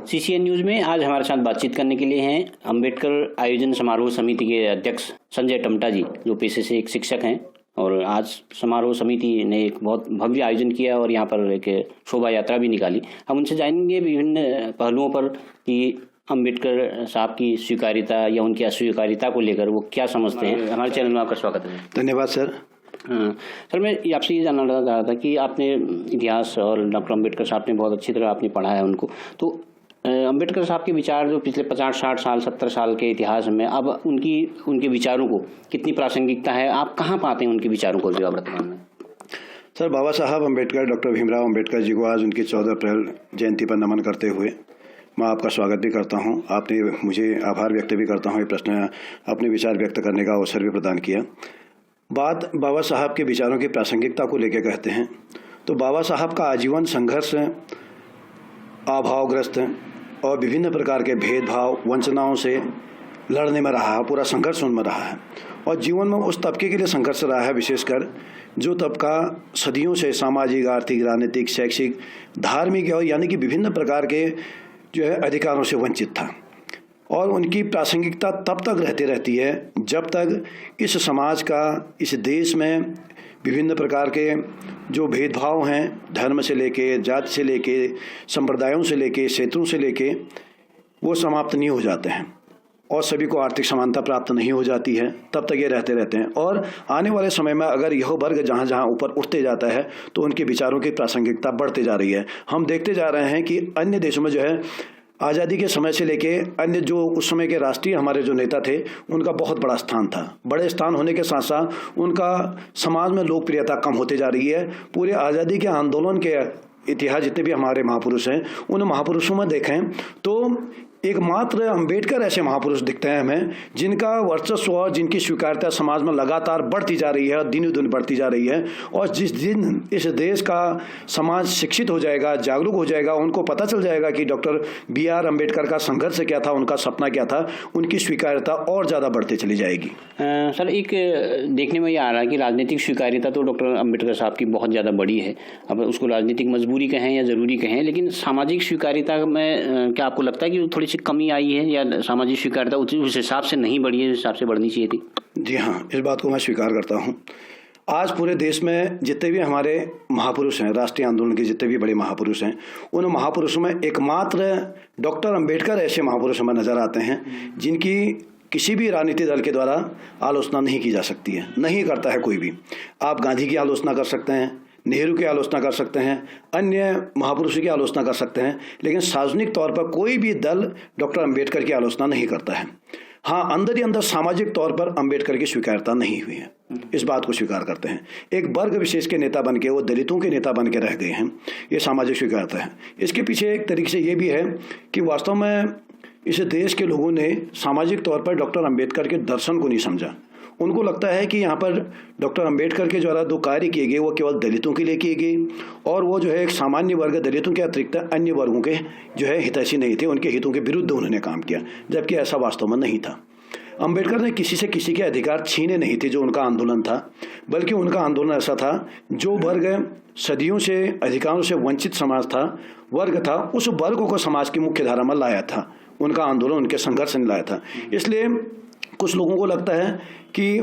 CCN news में आज हमारे साथ बातचीत करने के लिए हैं अंबेडकर आयोजन समारोह समिति के अध्यक्ष संजय टमटा जी, जो पेशे से एक शिक्षक हैं। और आज समारोह समिति ने एक बहुत भव्य आयोजन किया और यहाँ पर एक शोभा यात्रा भी निकाली। हम उनसे जानेंगे विभिन्न पहलुओं पर कि अंबेडकर साहब की स्वीकार्यता या उनकी अस्वीकार्यता को लेकर वो क्या समझते हैं। हमारे चैनल में आपका स्वागत है। धन्यवाद सर। सर, मैं आपसे ये जानना चाह रहा था कि आपने इतिहास और डॉक्टर अंबेडकर साहब ने बहुत अच्छी तरह आपने पढ़ा है उनको, तो अंबेडकर साहब के विचार जो पिछले 50-60 साल 70 साल के इतिहास में अब उनके विचारों को कितनी प्रासंगिकता है, आप कहाँ पाते हैं उनके विचारों को जो वर्तमान में? सर, बाबा साहब अंबेडकर, डॉक्टर भीमराव अंबेडकर जी को आज उनकी 14 अप्रैल जयंती पर नमन करते हुए मैं आपका स्वागत भी करता हूं। आपने मुझे आभार व्यक्त भी करता हूं, ये प्रश्न अपने विचार व्यक्त करने का अवसर भी प्रदान किया। बात बाबा साहब के विचारों की प्रासंगिकता को लेकर कहते हैं तो बाबा साहब का आजीवन संघर्ष अभावग्रस्त और विभिन्न प्रकार के भेदभाव वंचनाओं से लड़ने में रहा है, पूरा संघर्ष उनमें रहा है और जीवन में उस तबके के लिए संघर्ष रहा है, विशेषकर जो तबका सदियों से सामाजिक, आर्थिक, राजनीतिक, शैक्षिक, धार्मिक और यानी कि विभिन्न प्रकार के जो है अधिकारों से वंचित था। और उनकी प्रासंगिकता तब तक रहती है जब तक इस समाज का, इस देश में विभिन्न प्रकार के जो भेदभाव हैं, धर्म से लेके, जाति से लेके, संप्रदायों से लेके, क्षेत्रों से लेके, वो समाप्त नहीं हो जाते हैं और सभी को आर्थिक समानता प्राप्त नहीं हो जाती है, तब तक ये रहते हैं। और आने वाले समय में अगर यह वर्ग जहाँ जहाँ ऊपर उठते जाता है तो उनके विचारों की प्रासंगिकता बढ़ते जा रही है। हम देखते जा रहे हैं कि अन्य देशों में जो है आज़ादी के समय से लेके अन्य जो उस समय के राष्ट्रीय हमारे जो नेता थे उनका बहुत बड़ा स्थान था। बड़े स्थान होने के साथ साथ उनका समाज में लोकप्रियता कम होते जा रही है। पूरे आज़ादी के आंदोलन के इतिहास जितने भी हमारे महापुरुष हैं, उन महापुरुषों में देखें तो एकमात्र अंबेडकर ऐसे महापुरुष दिखते हैं हमें जिनका वर्चस्व और जिनकी स्वीकार्यता समाज में लगातार बढ़ती जा रही है और दिन दिन बढ़ती जा रही है। और जिस दिन इस देश का समाज शिक्षित हो जाएगा, जागरूक हो जाएगा, उनको पता चल जाएगा कि डॉक्टर BR अम्बेडकर का संघर्ष क्या था, उनका सपना क्या था, उनकी स्वीकार्यता और ज़्यादा बढ़ती चली जाएगी। सर, एक देखने में ये आ रहा है कि राजनीतिक स्वीकार्यता तो डॉक्टर अम्बेडकर साहब की बहुत ज़्यादा बड़ी है, अब उसको राजनीतिक मजबूरी कहें या ज़रूरी कहें, लेकिन सामाजिक स्वीकार्यता में क्या आपको लगता है कि थोड़ी सी कमी आई है या सामाजिक स्वीकार्यता उस हिसाब से नहीं बढ़ी है, उस हिसाब से बढ़नी चाहिए थी? जी हाँ, इस बात को मैं स्वीकार करता हूँ। आज पूरे देश में जितने भी हमारे महापुरुष हैं, राष्ट्रीय आंदोलन के जितने भी बड़े महापुरुष हैं, उन महापुरुषों में एकमात्र डॉक्टर अंबेडकर ऐसे महापुरुष हमें नजर आते हैं जिनकी किसी भी राजनीतिक दल के द्वारा आलोचना नहीं की जा सकती है, नहीं करता है कोई भी। आप गांधी की आलोचना कर सकते हैं, नेहरू की आलोचना कर सकते हैं, अन्य महापुरुषों की आलोचना कर सकते हैं, लेकिन सार्वजनिक तौर पर कोई भी दल डॉक्टर अंबेडकर की आलोचना नहीं करता है। हाँ, अंदर ही अंदर सामाजिक तौर पर अंबेडकर की स्वीकार्यता नहीं हुई है, इस बात को स्वीकार करते हैं। एक वर्ग विशेष के नेता बन के वो दलितों के नेता बन के रह गए हैं, ये सामाजिक स्वीकार्यता है। इसके पीछे एक तरीके से ये भी है कि वास्तव में इस देश के लोगों ने सामाजिक तौर पर डॉक्टर अंबेडकर के दर्शन को नहीं समझा। उनको लगता है कि यहाँ पर डॉक्टर अंबेडकर के द्वारा जो कार्य किए गए वो केवल दलितों के लिए किए गए और वो जो है एक सामान्य वर्ग दलितों के अतिरिक्त अन्य वर्गों के जो है हितैषी नहीं थे, उनके हितों के विरुद्ध उन्होंने काम किया, जबकि ऐसा वास्तव में नहीं था। अंबेडकर ने किसी से किसी के अधिकार छीने नहीं थे जो उनका आंदोलन था, बल्कि उनका आंदोलन ऐसा था जो वर्ग सदियों से अधिकारों से वंचित समाज था, वर्ग था, उस वर्ग को समाज की मुख्य धारा में लाया था। उनका आंदोलन उनके संघर्ष ने लाया था। इसलिए कुछ लोगों को लगता है कि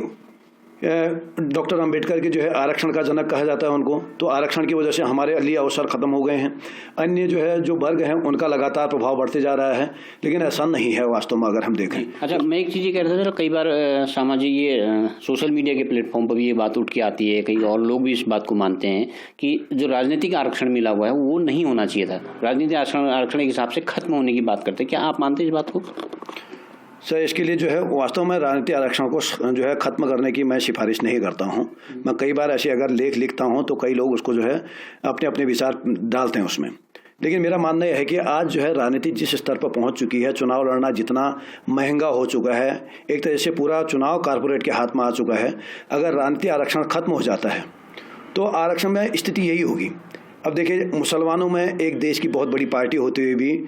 डॉक्टर अंबेडकर के जो है आरक्षण का जनक कहा जाता है उनको, तो आरक्षण की वजह से हमारे लिए अवसर खत्म हो गए हैं। अन्य जो है जो वर्ग हैं उनका लगातार प्रभाव बढ़ते जा रहा है, लेकिन ऐसा नहीं है वास्तव में अगर हम देखें। अच्छा, मैं एक चीज़ ये कह रहा था सर, कई बार सामाजिक ये सोशल मीडिया के प्लेटफॉर्म पर भी ये बात उठ के आती है, कई और लोग भी इस बात को मानते हैं कि जो राजनीतिक आरक्षण मिला हुआ है वो नहीं होना चाहिए था, राजनीतिक आरक्षण के हिसाब से खत्म होने की बात करते हैं। क्या आप मानते हैं इस बात को? सर, इसके लिए जो है वास्तव में राजनीतिक आरक्षण को जो है खत्म करने की मैं सिफारिश नहीं करता हूं। मैं कई बार ऐसे अगर लेख लिखता हूं तो कई लोग उसको जो है अपने अपने विचार डालते हैं उसमें, लेकिन मेरा मानना यह है कि आज जो है राजनीति जिस स्तर पर पहुंच चुकी है, चुनाव लड़ना जितना महंगा हो चुका है, एक तरह से पूरा चुनाव कारपोरेट के हाथ में आ चुका है। अगर राजनीतिक आरक्षण खत्म हो जाता है तो आरक्षण में स्थिति यही होगी। अब देखिए, मुसलमानों में एक देश की बहुत बड़ी पार्टी होते हुए भी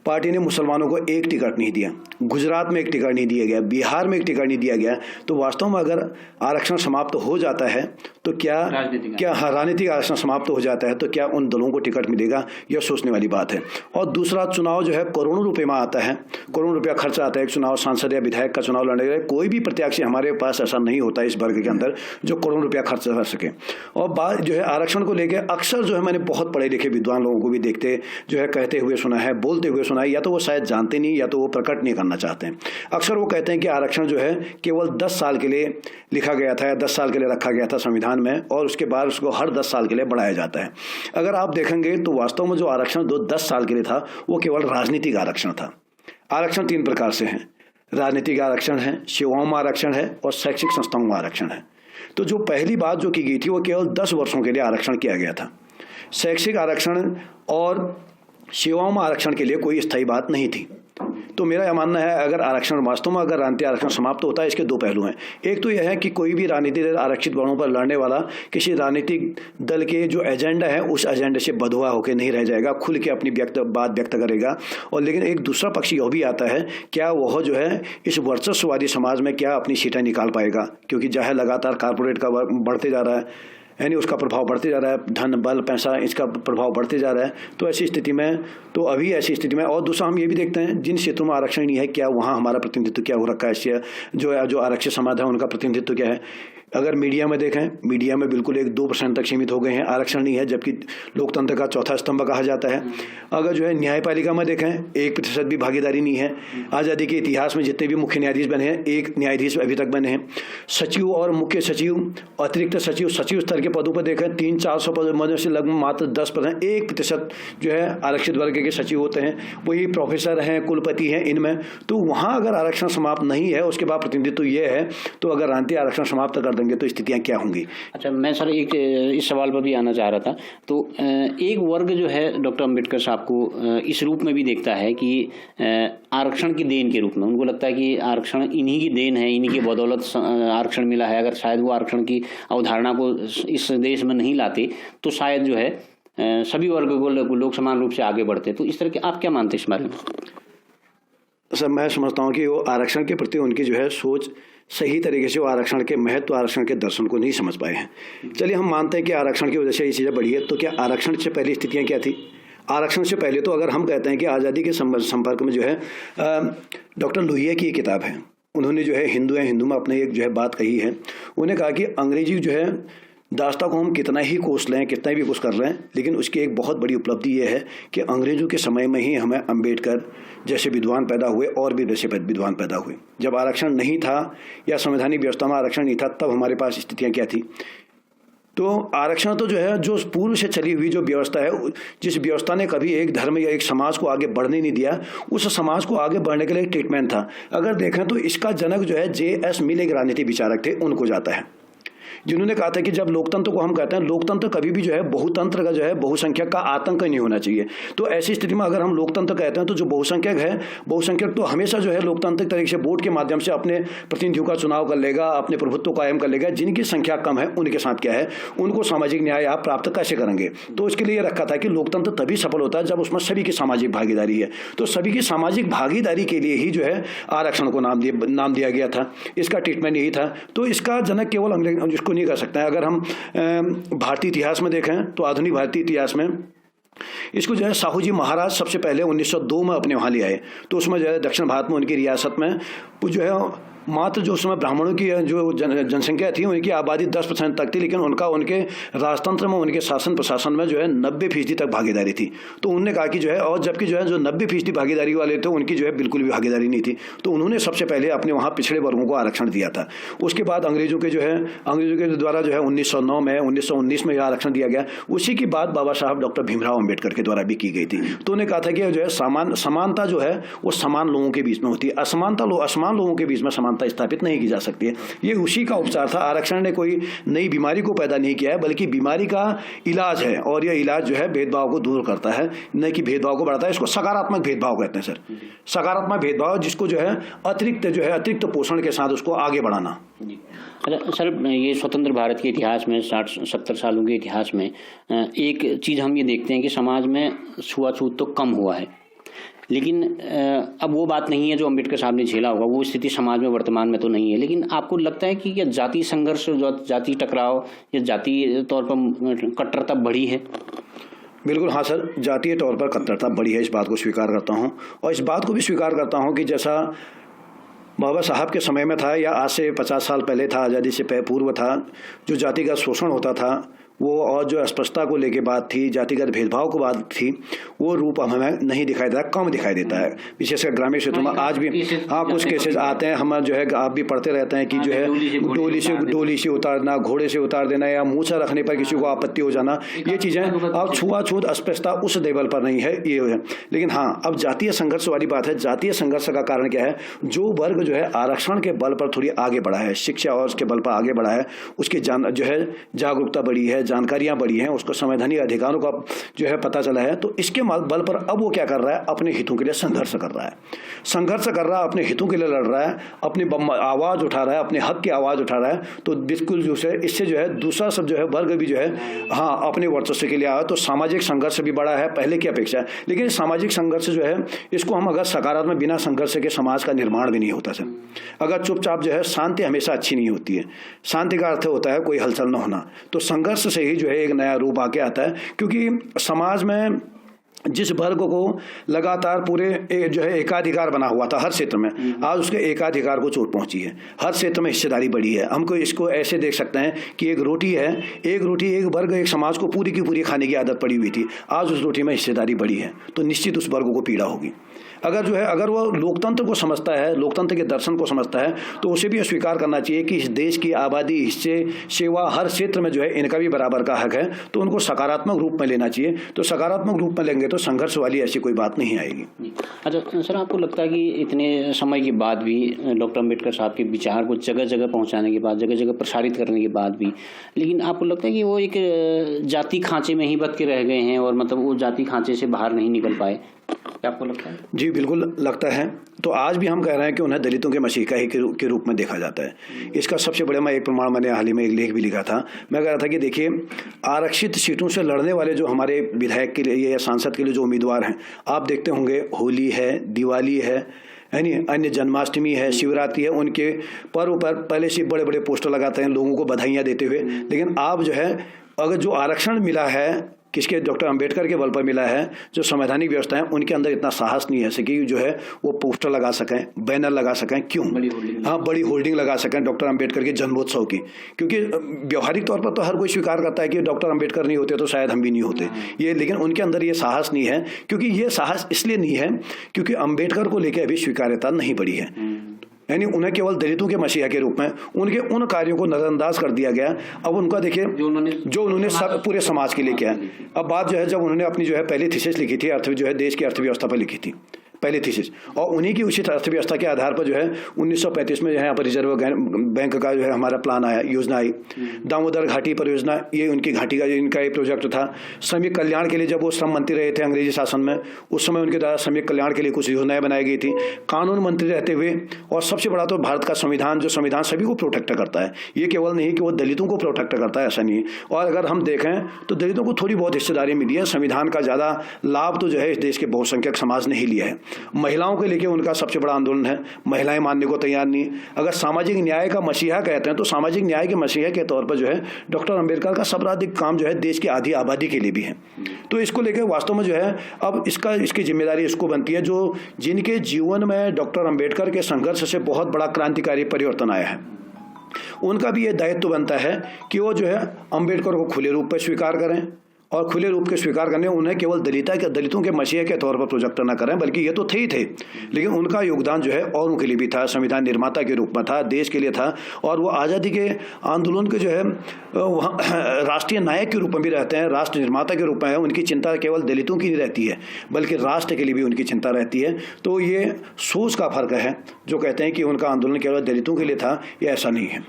पार्टी ने मुसलमानों को एक टिकट नहीं दिया, गुजरात में एक टिकट नहीं दिया गया, बिहार में एक टिकट नहीं दिया गया, तो वास्तव में अगर आरक्षण समाप्त हो जाता है तो क्या राजनीतिक आरक्षण समाप्त हो जाता है तो क्या उन दलों को टिकट मिलेगा, यह सोचने वाली बात है। और दूसरा, चुनाव जो है करोड़ों रुपए में आता है, करोड़ों रुपया खर्चा आता है एक चुनाव, सांसद या विधायक का चुनाव लड़ने के लिए। कोई भी प्रत्याशी हमारे पास ऐसा नहीं होता इस वर्ग के अंदर जो करोड़ों रुपया खर्च कर सके। और बात जो है आरक्षण को लेकर अक्सर जो है मैंने बहुत पढ़े लिखे विद्वान लोगों को भी देखते जो है कहते हुए सुना है, बोलते हुए सुना है, या तो वो शायद जानते नहीं या तो वो प्रकट नहीं करना चाहते हैं। अक्सर वो कहते हैं कि आरक्षण जो है केवल 10 साल के लिए लिखा गया था या 10 साल के लिए रखा गया था संविधान में, और उसके बाद उसको हर 10 साल के लिए बढ़ाया जाता है। अगर आप देखेंगे तो वास्तव में जो आरक्षण 10 साल के लिए था वो केवल राजनीतिक आरक्षण था। आरक्षण 3 प्रकार से हैं, राजनीतिक आरक्षण है, सेवाओं में आरक्षण है और शैक्षिक संस्थाओं में आरक्षण है। तो जो पहली बात जो की गई थी वो केवल 10 वर्षों के लिए आरक्षण किया गया था। शैक्षिक आरक्षण और सेवाओं में आरक्षण के लिए कोई स्थायी बात नहीं थी। तो मेरा यह मानना है अगर आरक्षण वास्तव में अगर राजनीतिक आरक्षण समाप्त होता है, इसके 2 पहलू हैं। एक तो यह है कि कोई भी राजनीतिक आरक्षित वर्गों पर लड़ने वाला किसी राजनीतिक दल के जो एजेंडा है उस एजेंडे से बंधा होकर नहीं रह जाएगा, खुल के अपनी बात व्यक्त करेगा। और लेकिन एक दूसरा पक्ष यह भी आता है, क्या वह जो है इस वर्चस्ववादी समाज में क्या अपनी सीटें निकाल पाएगा, क्योंकि जो है लगातार कारपोरेट का बढ़ते जा रहा है, यानी उसका प्रभाव बढ़ते जा रहा है, धन बल पैसा इसका प्रभाव बढ़ते जा रहा है। तो ऐसी स्थिति में ऐसी स्थिति में और दूसरा हम ये भी देखते हैं जिन क्षेत्रों में आरक्षण नहीं है क्या वहाँ हमारा प्रतिनिधित्व क्या हो रखा है, जो आरक्षित समाज है उनका प्रतिनिधित्व क्या है। अगर मीडिया में देखें, मीडिया में बिल्कुल 1-2% तक सीमित हो गए हैं, आरक्षण नहीं है, जबकि लोकतंत्र का चौथा स्तंभ कहा जाता है। अगर जो है न्यायपालिका में देखें 1% भी भागीदारी नहीं है। आज़ादी के इतिहास में जितने भी मुख्य न्यायाधीश बने हैं, 1 न्यायाधीश अभी तक बने हैं। सचिव और मुख्य सचिव, अतिरिक्त सचिव, सचिव स्तर के पदों पर देखें 300-400 पदों से लगभग मात्र 10%, 1% जो है आरक्षित वर्ग के सचिव होते हैं, वही प्रोफेसर हैं, कुलपति हैं इनमें। तो वहाँ अगर आरक्षण समाप्त नहीं है, उसके बाद प्रतिनिधित्व ये है, तो अगर राजनीतिक आरक्षण समाप्त कर तो स्थितियां क्या होंगी। अच्छा, मैं सर एक इस सवाल पर भी आना चाह रहा था। तो एक वर्ग जो है डॉक्टर अंबेडकर साहब को इस रूप में भी देखता है कि आरक्षण की देन के रूप में, उनको लगता है कि आरक्षण इन्हीं की देन है, इन्हीं की बदौलत आरक्षण मिला है। अगर शायद वो आरक्षण की अवधारणा को इस देश में नहीं लाते तो शायद जो है सभी वर्ग को लोग समान रूप से आगे बढ़ते। तो इस तरह के आप क्या मानते हैं इस बारे में? सर, मैं समझता हूँ कि वो आरक्षण के प्रति उनकी जो है सोच सही तरीके से वो आरक्षण के महत्व, आरक्षण के दर्शन को नहीं समझ पाए हैं। चलिए हम मानते हैं कि आरक्षण की वजह से ये चीज़ें बढ़ी है, तो क्या आरक्षण से पहले स्थितियाँ क्या थी? आरक्षण से पहले तो अगर हम कहते हैं कि आज़ादी के संपर्क में जो है डॉक्टर लोहिया की एक किताब है, उन्होंने जो है हिंदू है हिंदू में अपने एक जो है बात कही है। उन्होंने कहा कि अंग्रेजी जो है दास्ता को हम कितना ही कोस लें, कितना भी कुछ कर रहे हैं, लेकिन उसकी एक बहुत बड़ी उपलब्धि ये है कि अंग्रेजों के समय में ही हमें अंबेडकर जैसे विद्वान पैदा हुए और भी जैसे विद्वान पैदा हुए। जब आरक्षण नहीं था या संवैधानिक व्यवस्था में आरक्षण नहीं था, तब हमारे पास स्थितियाँ क्या थी। तो आरक्षण तो जो है जो पूर्व से चली हुई जो व्यवस्था है, जिस व्यवस्था ने कभी एक धर्म या एक समाज को आगे बढ़ने नहीं दिया, उस समाज को आगे बढ़ने के लिए ट्रीटमेंट था। अगर देखें तो इसका जनक जो है J.S. मिल एक राजनीति विचारक थे, उनको जाता है, जिन्होंने कहा था कि जब लोकतंत्र को हम कहते हैं, लोकतंत्र कभी भी जो है बहुतंत्र का जो है बहुसंख्यक का आतंक नहीं होना चाहिए। तो ऐसी स्थिति में अगर हम लोकतंत्र कहते हैं तो जो बहुसंख्यक है, बहुसंख्यक तो हमेशा जो है लोकतांत्रिक तरीके से वोट के माध्यम से अपने प्रतिनिधियों का चुनाव कर लेगा, अपने प्रभुत्व कायम कर लेगा। जिनकी संख्या कम है उनके साथ क्या है, उनको सामाजिक न्याय आप प्राप्त कैसे करेंगे। तो इसके लिए रखा था कि लोकतंत्र तभी सफल होता है जब उसमें सभी की सामाजिक भागीदारी है। तो सभी की सामाजिक भागीदारी के लिए ही जो है आरक्षण को नाम दिया गया था, इसका ट्रीटमेंट यही था। तो इसका जनक केवल अंग्रेज इसको नहीं कर सकते हैं। अगर हम भारतीय इतिहास में देखें तो आधुनिक भारतीय इतिहास में इसको जो है साहू जी महाराज सबसे पहले 1902 में अपने वहाँ ले आए। तो उसमें जो है दक्षिण भारत में उनकी रियासत में जो है मात्र जो उसमें ब्राह्मणों की जो जनसंख्या थी उनकी आबादी 10% तक थी, लेकिन उनके राजतंत्र में, उनके शासन प्रशासन में जो है 90% तक भागीदारी थी। तो उन्होंने कहा कि जो है, और जबकि जो है जो 90% भागीदारी वाले थे उनकी जो है बिल्कुल भी भागीदारी नहीं थी। तो उन्होंने सबसे पहले अपने वहाँ पिछड़े वर्गों को आरक्षण दिया था। उसके बाद अंग्रेजों के द्वारा जो है 1909 में, 1919 में यह आरक्षण दिया गया। उसी की बात बाबा साहब डॉक्टर भीमराव अम्बेडकर के द्वारा भी की गई थी। तो उन्होंने कहा था कि जो है समानता जो है वो समान लोगों के बीच में होती है, असमान लोगों के बीच में स्थापित नहीं की जा सकती है। ये उसी का उपचार था। आरक्षण ने कोई नई बीमारी को पैदा नहीं किया है, बल्कि बीमारी का इलाज है, और यह इलाज जो है भेदभाव को दूर करता है, न कि भेदभाव को बढ़ाता है। इसको सकारात्मक भेदभाव कहते हैं सर, सकारात्मक भेदभाव, जिसको जो है अतिरिक्त पोषण के साथ उसको आगे बढ़ाना। अच्छा सर, ये स्वतंत्र भारत के इतिहास में 60-70 सालों के इतिहास में एक चीज़ हम ये देखते हैं कि समाज में छुआछूत तो कम हुआ है, लेकिन अब वो बात नहीं है जो अम्बेडकर साहब ने झेला होगा, वो स्थिति समाज में वर्तमान में तो नहीं है। लेकिन आपको लगता है कि क्या जाति संघर्ष, जाति टकराव या जाति तौर पर कट्टरता बढ़ी है? बिल्कुल हाँ सर, जातीय तौर पर कट्टरता बढ़ी है, इस बात को स्वीकार करता हूँ। और इस बात को भी स्वीकार करता हूँ कि जैसा बाबा साहब के समय में था या आज से 50 साल पहले था, आज़ादी से पूर्व था, जो जातिगत शोषण होता था वो, और जो अस्पृश्यता को लेके बात थी, जातिगत भेदभाव को बात थी, वो रूप हमें नहीं दिखाई देता, कम दिखाई देता है। विशेषकर ग्रामीण क्षेत्रों में आज भी हाँ कुछ केसेस आते हैं, हम जो है आप भी पढ़ते रहते हैं कि जो है डोली से उतारना, घोड़े से उतार देना या मूछा रखने पर किसी को आपत्ति हो जाना, ये चीज़ें अब छुआछूत अस्पृश्यता उस लेवल पर नहीं है, ये है। लेकिन हाँ, अब जातीय संघर्ष वाली बात है। जातीय संघर्ष का कारण क्या है? जो वर्ग जो है आरक्षण के बल पर थोड़ी आगे बढ़ा है, शिक्षा और उसके बल पर आगे बढ़ा है, उसकी जो है जागरूकता बढ़ी है, जानकारियां बढ़ी हैं, उसको संवैधानिक अधिकारों का जो है पता चला है, तो इसके बल पर अब वो क्या कर रहा है? अपने हितों के लिए संघर्ष कर रहा है, अपने हितों के लिए लड़ रहा है, अपनी आवाज उठा रहा है, अपने हक की आवाज उठा रहा है। तो बिल्कुल जो है इससे जो है दूसरा सब जो है वर्ग भी जो है हाँ अपने वर्चस्व के लिए आया, तो सामाजिक संघर्ष भी बढ़ा है पहले की अपेक्षा। लेकिन सामाजिक संघर्ष जो है इसको हम अगर सकारात्मक, बिना संघर्ष के समाज का निर्माण भी नहीं होता सर। अगर चुपचाप जो है, शांति हमेशा अच्छी नहीं होती है। शांति का अर्थ होता है कोई हलचल न होना, तो संघर्ष से ही जो है एक नया रूप आके आता है। क्योंकि समाज में जिस वर्ग को लगातार पूरे जो है एकाधिकार बना हुआ था हर क्षेत्र में, आज उसके एकाधिकार को चोट पहुंची है। हर क्षेत्र में हिस्सेदारी बढ़ी है। हमको इसको ऐसे देख सकते हैं कि एक रोटी है, एक रोटी एक वर्ग, एक समाज को पूरी की पूरी खाने की आदत पड़ी हुई थी, आज उस रोटी में हिस्सेदारी बढ़ी है, तो निश्चित उस वर्ग को पीड़ा होगी। अगर वो लोकतंत्र को समझता है, लोकतंत्र के दर्शन को समझता है, तो उसे भी स्वीकार करना चाहिए कि इस देश की आबादी, हिस्से, सेवा, हर क्षेत्र में जो है इनका भी बराबर का हक है, तो उनको सकारात्मक रूप में लेना चाहिए। तो सकारात्मक रूप में लेंगे तो संघर्ष वाली ऐसी कोई बात नहीं आएगी। अच्छा सर, आपको लगता है कि इतने समय के बाद भी डॉक्टर अम्बेडकर साहब के विचार को जगह जगह पहुँचाने के बाद, जगह जगह प्रसारित करने के बाद भी, लेकिन आपको लगता है कि वो एक जाति खांचे में ही बच के रह गए हैं और मतलब वो जाति खांचे से बाहर नहीं निकल पाए? क्या आपको लगता है? जी बिल्कुल लगता है। तो आज भी हम कह रहे हैं कि उन्हें दलितों के मसीहा ही के रूप में देखा जाता है। इसका सबसे बड़ा एक प्रमाण मैंने हाल ही में एक लेख भी लिखा था। मैं कह रहा था कि देखिए, आरक्षित सीटों से लड़ने वाले जो हमारे विधायक के लिए या सांसद के लिए जो उम्मीदवार हैं, आप देखते होंगे होली है, दिवाली है नहीं, अन्य जन्माष्टमी है, शिवरात्रि है, उनके पर्व पर पहले से बड़े बड़े पोस्टर लगाते हैं लोगों को बधाइयाँ देते हुए। लेकिन आप जो है, अगर जो आरक्षण मिला है किसके, डॉक्टर अंबेडकर के बल पर मिला है, जो संवैधानिक व्यवस्था है, उनके अंदर इतना साहस नहीं है कि जो है वो पोस्टर लगा सकें, बैनर लगा सकें। क्यों? बड़ी होल्डिंग लगा सकें डॉक्टर अंबेडकर के जन्मोत्सव की। क्योंकि व्यवहारिक तौर पर तो हर कोई स्वीकार करता है कि डॉक्टर अंबेडकर नहीं होते तो शायद हम भी नहीं होते ये, लेकिन उनके अंदर ये साहस नहीं है। क्योंकि ये साहस इसलिए नहीं है क्योंकि अंबेडकर को लेकर अभी स्वीकार्यता नहीं बढ़ी है, यानी उन्हें केवल दलितों के मसीहा के रूप में उनके उन कार्यों को नजरअंदाज कर दिया गया। अब उनका देखिए जो उन्होंने सब पूरे समाज के लिए किया। अब बात जो है, जब उन्होंने अपनी जो है पहली थीसिस लिखी थी, जो है देश की अर्थव्यवस्था पर लिखी थी पहली थीसिस, और उन्हीं की उचित अर्थव्यवस्था के आधार पर जो है 1935 में जो है यहाँ पर रिजर्व बैंक का जो है हमारा प्लान आया, योजना आई। दामोदर घाटी परियोजना, ये उनकी घाटी का जो इनका एक प्रोजेक्ट था। श्रमिक कल्याण के लिए जब वो श्रम मंत्री रहे थे अंग्रेजी शासन में, उस समय उनके द्वारा श्रमिक कल्याण के लिए कुछ योजनाएं बनाई गई थी। कानून मंत्री रहते हुए, और सबसे बड़ा तो भारत का संविधान, जो संविधान सभी को प्रोटेक्ट करता है, ये केवल नहीं कि वो दलितों को प्रोटेक्ट करता है, ऐसा नहीं है। और अगर हम देखें तो दलितों को थोड़ी बहुत हिस्सेदारी मिली है। संविधान का ज़्यादा लाभ तो जो है इस देश के बहुसंख्यक समाज ने ही लिया है। महिलाओं के लेके उनका सबसे बड़ा आंदोलन है, महिलाएं मानने को तैयार नहीं। अगर सामाजिक न्याय का मसीहा कहते हैं तो सामाजिक न्याय के मसीहा के तौर पर जो है डॉक्टर अंबेडकर का सर्वाधिक काम जो है देश की आधी आबादी के लिए भी है। तो इसको लेकर वास्तव में जो है अब इसकी जिम्मेदारी इसको बनती है, जो जिनके जीवन में डॉक्टर अंबेडकर के संघर्ष से बहुत बड़ा क्रांतिकारी परिवर्तन आया है, उनका भी ये दायित्व बनता है कि वो जो है अंबेडकर को खुले रूप में स्वीकार करें, और खुले रूप के स्वीकार करने उन्हें केवल दलितों के मसीहा के तौर पर प्रोजेक्ट न करें, बल्कि ये तो थे ही थे, लेकिन उनका योगदान जो है औरों के लिए भी था, संविधान निर्माता के रूप में था, देश के लिए था। और वो आज़ादी के आंदोलन के जो है राष्ट्रीय नायक के रूप में भी रहते हैं, राष्ट्र निर्माता के रूप में है। उनकी चिंता केवल दलितों की नहीं रहती है, बल्कि राष्ट्र के लिए भी उनकी चिंता रहती है। तो ये सोच का फर्क है, जो कहते हैं कि उनका आंदोलन केवल दलितों के लिए था, ये ऐसा नहीं है।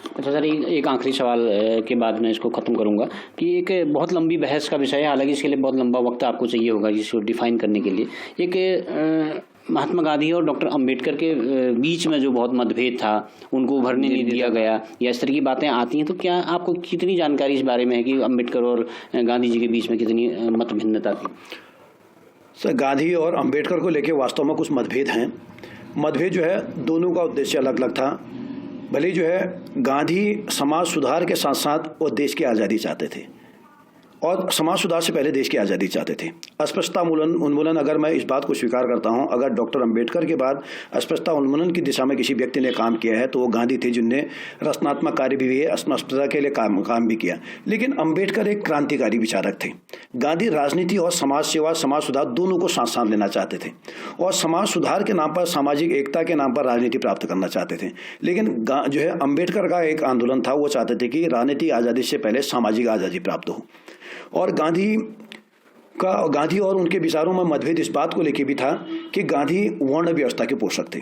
अच्छा सर, एक आखिरी सवाल के बाद मैं इसको ख़त्म करूंगा कि एक बहुत लंबी बहस का विषय है, हालांकि इसके लिए बहुत लंबा वक्त आपको चाहिए होगा जिसको डिफाइन करने के लिए। एक महात्मा गांधी और डॉक्टर अंबेडकर के बीच में जो बहुत मतभेद था, उनको उभरने नहीं दिया गया, या इस तरह की बातें आती हैं, तो क्या आपको कितनी जानकारी इस बारे में है कि अंबेडकर और गांधी जी के बीच में कितनी मत भिन्नता थी? सर, गांधी और अंबेडकर को लेकर वास्तव में कुछ मतभेद हैं। मतभेद जो है दोनों का उद्देश्य अलग अलग था। भले जो है गांधी समाज सुधार के साथ साथ वो देश की आज़ादी चाहते थे और समाज सुधार से पहले देश की आज़ादी चाहते थे। अस्पृश्यता उन्मूलन, अगर मैं इस बात को स्वीकार करता हूं, अगर डॉक्टर अंबेडकर के बाद अस्पृश्यता उन्मूलन की दिशा में किसी व्यक्ति ने काम किया है तो वो गांधी थे, जिनने रचनात्मक कार्य भी किए, अस्पृश्यता के लिए काम भी किया। लेकिन अंबेडकर एक क्रांतिकारी विचारक थे। गांधी राजनीति और समाज सेवा, समाज सुधार दोनों को साथ साथ लेना चाहते थे और समाज सुधार के नाम पर, सामाजिक एकता के नाम पर राजनीति प्राप्त करना चाहते थे। लेकिन जो है अंबेडकर का एक आंदोलन था, वो चाहते थे कि राजनीतिक आज़ादी से पहले सामाजिक आज़ादी प्राप्त हो। और गांधी और उनके विचारों में मतभेद इस बात को लेकर भी था कि गांधी वर्ण व्यवस्था के पोषक थे।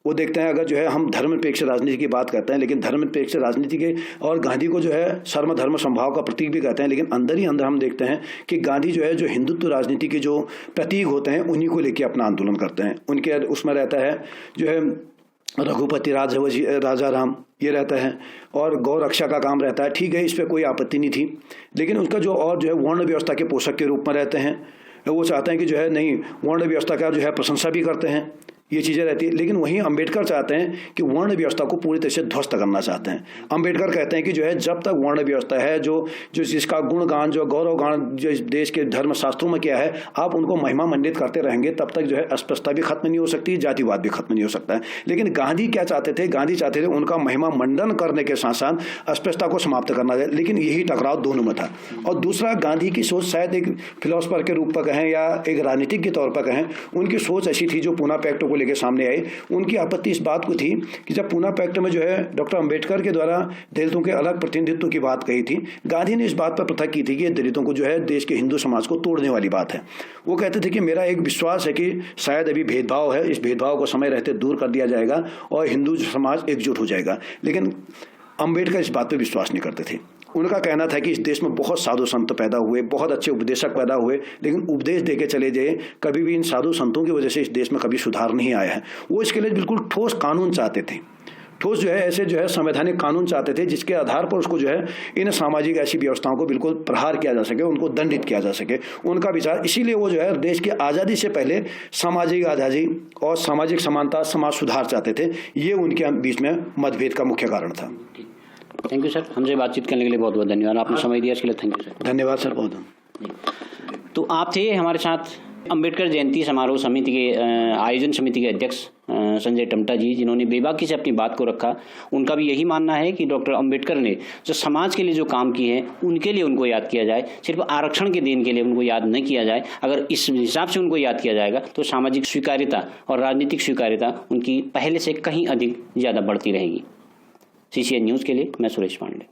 वो देखते हैं, अगर जो है हम धर्मनिरपेक्ष राजनीति की बात करते हैं, लेकिन धर्मनिरपेक्ष राजनीति के और गांधी को जो है सर्वधर्म समभाव का प्रतीक भी कहते हैं, लेकिन अंदर ही अंदर हम देखते हैं कि गांधी जो है जो हिंदुत्व राजनीति के जो प्रतीक होते हैं उन्हीं को लेकर अपना आंदोलन करते हैं। उनके उसमें रहता है जो है रघुपति राजा राम, ये रहता है, और गौ रक्षा का काम रहता है। ठीक है, इस पर कोई आपत्ति नहीं थी। लेकिन उसका जो और जो है वर्ण व्यवस्था के पोषक के रूप में रहते हैं, वो चाहते हैं कि जो है नहीं, वर्ण व्यवस्था का जो है प्रशंसा भी करते हैं, ये चीज़ें रहती है। लेकिन वहीं अंबेडकर चाहते हैं कि वर्ण व्यवस्था को पूरी तरह से ध्वस्त करना चाहते हैं। अंबेडकर कहते हैं कि जो है जब तक वर्ण व्यवस्था है, जो जिसका गुणगान, जो गौरवगान जो इस देश के धर्म शास्त्रों में किया है, आप उनको महिमा मंडित करते रहेंगे, तब तक जो है अस्पृश्यता भी खत्म नहीं हो सकती, जातिवाद भी खत्म नहीं हो सकता है। लेकिन गांधी क्या चाहते थे? गांधी चाहते थे उनका महिमा मंडन करने के साथ साथ अस्पृश्यता को समाप्त करना है। लेकिन यही टकराव दोनों में था। और दूसरा, गांधी की सोच शायद एक फिलोसफर के रूप में कहें या एक राजनीतिक के तौर पर कहें, उनकी सोच ऐसी थी जो पूना पैक्ट को लेकर सामने आई। उनकी आपत्ति इस बात को थी कि जब पूना पैक्ट में जो है डॉक्टर अंबेडकर के द्वारा दलितों के अलग प्रतिनिधित्व की बात कही थी, गांधी ने इस बात पर पृथक की थी कि दलितों को जो है देश के हिंदू समाज को तोड़ने वाली बात है। वो कहते थे कि मेरा एक विश्वास है कि शायद अभी भेदभाव है, इस भेदभाव को समय रहते दूर कर दिया जाएगा और हिंदू समाज एकजुट हो जाएगा। लेकिन अंबेडकर इस बात पर विश्वास नहीं करते थे। उनका कहना था कि इस देश में बहुत साधु संत पैदा हुए, बहुत अच्छे उपदेशक पैदा हुए, लेकिन उपदेश देके चले जाए, कभी भी इन साधु संतों की वजह से इस देश में कभी सुधार नहीं आया है। वो इसके लिए बिल्कुल ठोस कानून चाहते थे, ठोस जो है ऐसे जो है संवैधानिक कानून चाहते थे, जिसके आधार पर उसको जो है इन सामाजिक ऐसी व्यवस्थाओं को बिल्कुल प्रहार किया जा सके, उनको दंडित किया जा सके। उनका विचार, इसीलिए वो जो है देश की आज़ादी से पहले सामाजिक आज़ादी और सामाजिक समानता, समाज सुधार चाहते थे। ये उनके बीच में मतभेद का मुख्य कारण था। थैंक यू सर, हमसे बातचीत करने के लिए बहुत बहुत धन्यवाद। आपने समय दिया इसके लिए थैंक यू सर। धन्यवाद सर, बहुत। तो आप थे हमारे साथ अंबेडकर जयंती समारोह समिति के आयोजन समिति के अध्यक्ष संजय टमटा जी, जिन्होंने बेबाकी से अपनी बात को रखा। उनका भी यही मानना है कि डॉक्टर अंबेडकर ने जो समाज के लिए जो काम किए हैं उनके लिए उनको याद किया जाए, सिर्फ आरक्षण के देन के लिए उनको याद नहीं किया जाए। अगर इस हिसाब से उनको याद किया जाएगा तो सामाजिक स्वीकार्यता और राजनीतिक स्वीकार्यता उनकी पहले से कहीं अधिक ज़्यादा बढ़ती रहेगी। CCN न्यूज़ के लिए मैं सुरेश पांडे।